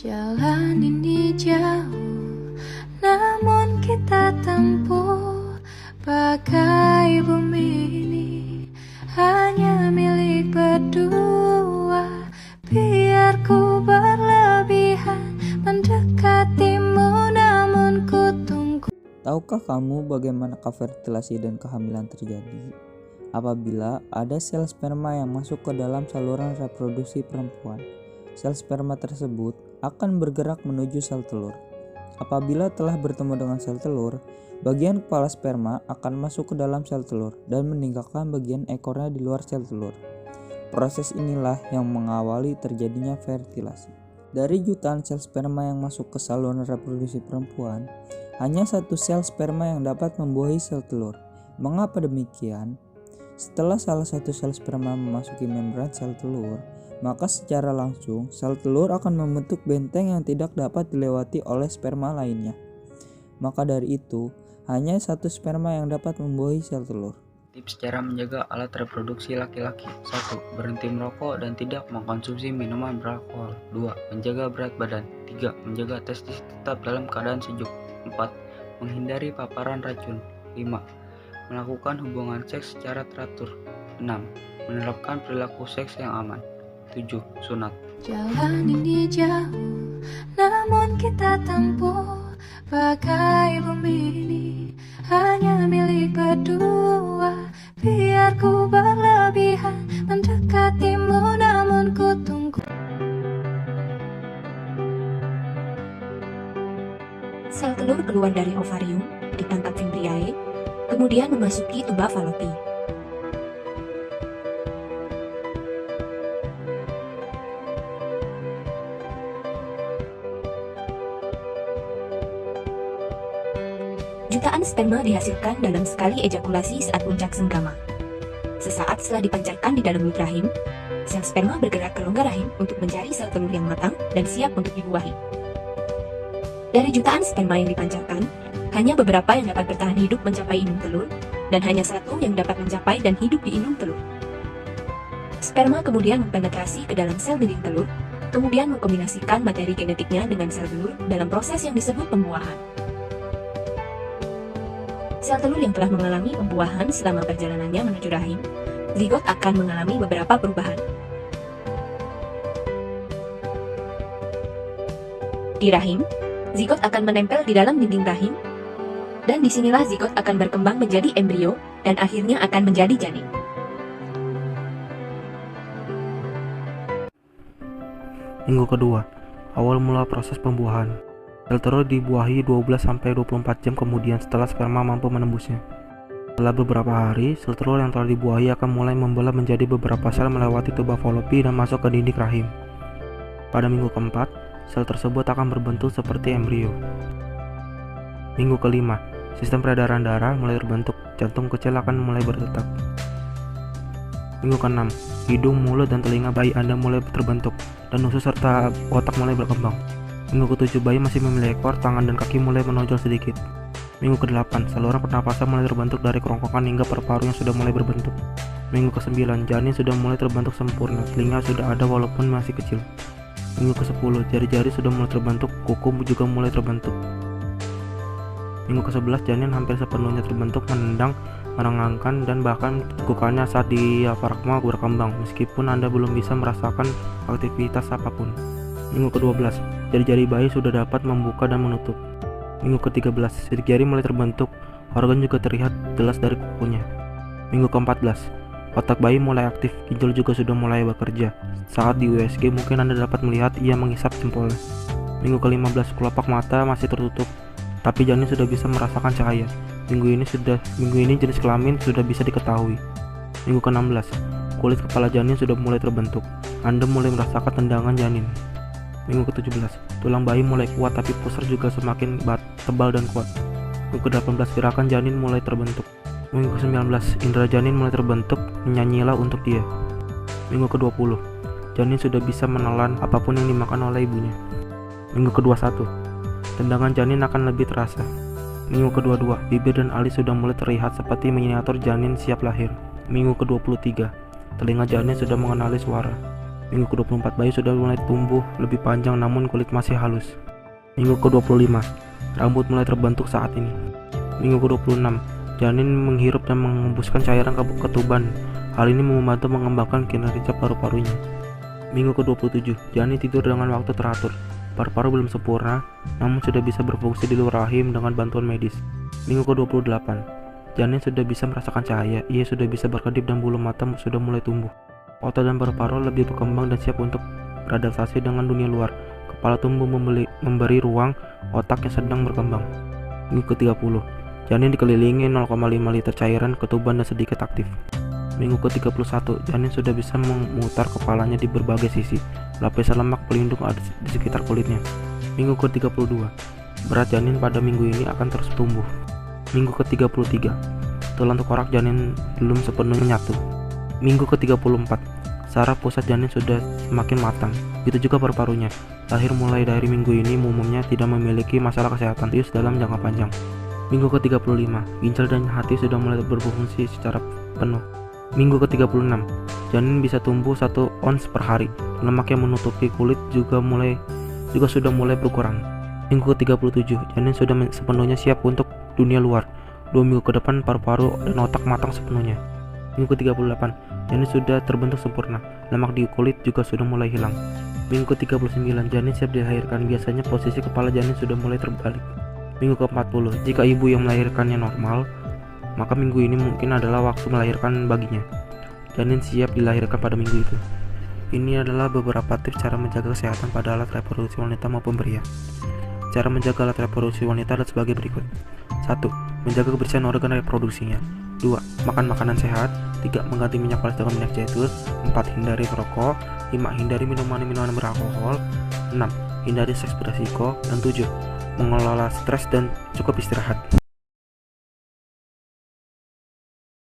Jalan ini jauh, namun kita tempuh. Bagai bumi ini hanya milik berdua. Biar ku berlebihan mendekatimu, namun ku tunggu. Tahukah kamu bagaimana fertilasi dan kehamilan terjadi? Apabila ada sel sperma yang masuk ke dalam saluran reproduksi perempuan, sel sperma tersebut akan bergerak menuju sel telur. Apabila telah bertemu dengan sel telur, bagian kepala sperma akan masuk ke dalam sel telur dan meninggalkan bagian ekornya di luar sel telur. Proses inilah yang mengawali terjadinya fertilasi. Dari jutaan sel sperma yang masuk ke saluran reproduksi perempuan, hanya satu sel sperma yang dapat membuahi sel telur. Mengapa demikian? Setelah salah satu sel sperma memasuki membran sel telur, maka secara langsung sel telur akan membentuk benteng yang tidak dapat dilewati oleh sperma lainnya. Maka dari itu, hanya satu sperma yang dapat membuahi sel telur. Tips cara menjaga alat reproduksi laki-laki. 1. Berhenti merokok dan tidak mengkonsumsi minuman beralkohol. 2. Menjaga berat badan. 3. Menjaga testis tetap dalam keadaan sejuk. 4. Menghindari paparan racun. 5. Melakukan hubungan seks secara teratur. 6. Menerapkan perilaku seks yang aman. 7. Sunat. Jalan ini jauh, namun kita tempuh. Bagai bumi ini hanya milik berdua. Biar ku berlebihan mendekatimu, namun ku tunggu. Sel telur keluar dari ovarium, ditangkap fimbriae, kemudian memasuki tuba falopi. Jutaan sperma dihasilkan dalam sekali ejakulasi saat puncak senggama. Sesaat setelah dipancarkan di dalam mulut rahim, sel sperma bergerak ke rongga rahim untuk mencari sel telur yang matang dan siap untuk dibuahi. Dari jutaan sperma yang dipancarkan, hanya beberapa yang dapat bertahan hidup mencapai indung telur, dan hanya satu yang dapat mencapai dan hidup di indung telur. Sperma kemudian mempenetrasi ke dalam sel dinding telur, kemudian mengkombinasikan materi genetiknya dengan sel telur dalam proses yang disebut pembuahan. Sel telur yang telah mengalami pembuahan selama perjalanannya menuju rahim, zigot akan mengalami beberapa perubahan. Di rahim, zigot akan menempel di dalam dinding rahim, dan disinilah zigot akan berkembang menjadi embrio, dan akhirnya akan menjadi janin. Minggu kedua, awal mula proses pembuahan. Sel telur dibuahi 12-24 jam kemudian setelah sperma mampu menembusnya. Setelah beberapa hari, sel telur yang telah dibuahi akan mulai membelah menjadi beberapa sel melewati tuba falopi dan masuk ke dinding rahim. Pada minggu keempat, sel tersebut akan berbentuk seperti embrio. Minggu kelima, sistem peredaran darah mulai terbentuk, jantung kecil akan mulai berdetak. Minggu keenam, hidung, mulut, dan telinga bayi Anda mulai terbentuk, dan usus serta otak mulai berkembang. Minggu ke-7 bayi masih memiliki ekor, tangan, dan kaki mulai menonjol sedikit. Minggu ke-8 saluran pernapasan mulai terbentuk dari kerongkongan hingga paru-paru yang sudah mulai berbentuk. Minggu ke-9 janin sudah mulai terbentuk sempurna, telinga sudah ada walaupun masih kecil. Minggu ke-10 jari-jari sudah mulai terbentuk, kuku juga mulai terbentuk. Minggu ke-11 janin hampir sepenuhnya terbentuk, menendang, merengangkan, dan bahkan kukukannya saat diafragma berkembang, meskipun Anda belum bisa merasakan aktivitas apapun. Minggu ke-12, jari-jari bayi sudah dapat membuka dan menutup. Minggu ke-13, sidik jari mulai terbentuk, organ juga terlihat jelas dari kukunya. Minggu ke-14, otak bayi mulai aktif, ginjal juga sudah mulai bekerja. Saat di USG mungkin Anda dapat melihat ia menghisap jempolnya. Minggu ke-15, kelopak mata masih tertutup, tapi janin sudah bisa merasakan cahaya. Minggu ini jenis kelamin sudah bisa diketahui. Minggu ke-16, kulit kepala janin sudah mulai terbentuk. Anda mulai merasakan tendangan janin. Minggu ke-17, tulang bayi mulai kuat tapi pusar juga semakin tebal dan kuat. Minggu ke-18, gerakan janin mulai terbentuk. Minggu ke-19, indera janin mulai terbentuk, menyanyilah untuk dia. Minggu ke-20, janin sudah bisa menelan apapun yang dimakan oleh ibunya. Minggu ke-21, tendangan janin akan lebih terasa. Minggu ke-22, bibir dan alis sudah mulai terlihat seperti miniatur janin siap lahir. Minggu ke-23, telinga janin sudah mengenali suara. Minggu ke-24 bayi sudah mulai tumbuh lebih panjang namun kulit masih halus. Minggu ke-25 rambut mulai terbentuk saat ini. Minggu ke-26 janin menghirup dan mengembuskan cairan ke ketuban. Hal ini membantu mengembangkan kinerja paru-parunya. Minggu ke-27 janin tidur dengan waktu teratur. Paru-paru belum sempurna namun sudah bisa berfungsi di luar rahim dengan bantuan medis. Minggu ke-28 janin sudah bisa merasakan cahaya. Ia sudah bisa berkedip dan bulu mata sudah mulai tumbuh. Otot dan paru-paru lebih berkembang dan siap untuk beradaptasi dengan dunia luar. Kepala tumbuh memberi ruang otak yang sedang berkembang. Minggu ke-30 janin dikelilingi 0,5 liter cairan ketuban dan sedikit aktif. Minggu ke-31 janin sudah bisa memutar kepalanya di berbagai sisi. Lapisan lemak pelindung ada di sekitar kulitnya. Minggu ke-32 berat janin pada minggu ini akan terus tumbuh. Minggu ke-33 tulang tengkorak janin belum sepenuhnya nyatu. Minggu ke-34 saraf pusat janin sudah semakin matang. Begitu juga paru-parunya. Lahir mulai dari minggu ini umumnya tidak memiliki masalah kesehatan serius dalam jangka panjang. Minggu ke-35 ginjal dan hati sudah mulai berfungsi secara penuh. Minggu ke-36 janin bisa tumbuh 1 ons per hari. Lemak yang menutupi kulit juga sudah mulai berkurang. Minggu ke-37 janin sudah sepenuhnya siap untuk dunia luar. 2 minggu ke depan paru-paru dan otak matang sepenuhnya. Minggu ke-38 janin sudah terbentuk sempurna. Lemak di kulit juga sudah mulai hilang. Minggu ke-39 janin siap dilahirkan. Biasanya posisi kepala janin sudah mulai terbalik. Minggu ke-40 jika ibu yang melahirkannya normal, maka minggu ini mungkin adalah waktu melahirkan baginya. Janin siap dilahirkan pada minggu itu. Ini adalah beberapa tips cara menjaga kesehatan pada alat reproduksi wanita maupun pria. Cara menjaga alat reproduksi wanita adalah sebagai berikut. 1. Menjaga kebersihan organ reproduksinya. 2. Makan makanan sehat. 3. Mengganti minyak panas dengan minyak zaitun. 4. Hindari merokok. 5. Hindari minuman beralkohol. 6. Hindari seks beresiko. Dan 7. Mengelola stres dan cukup istirahat.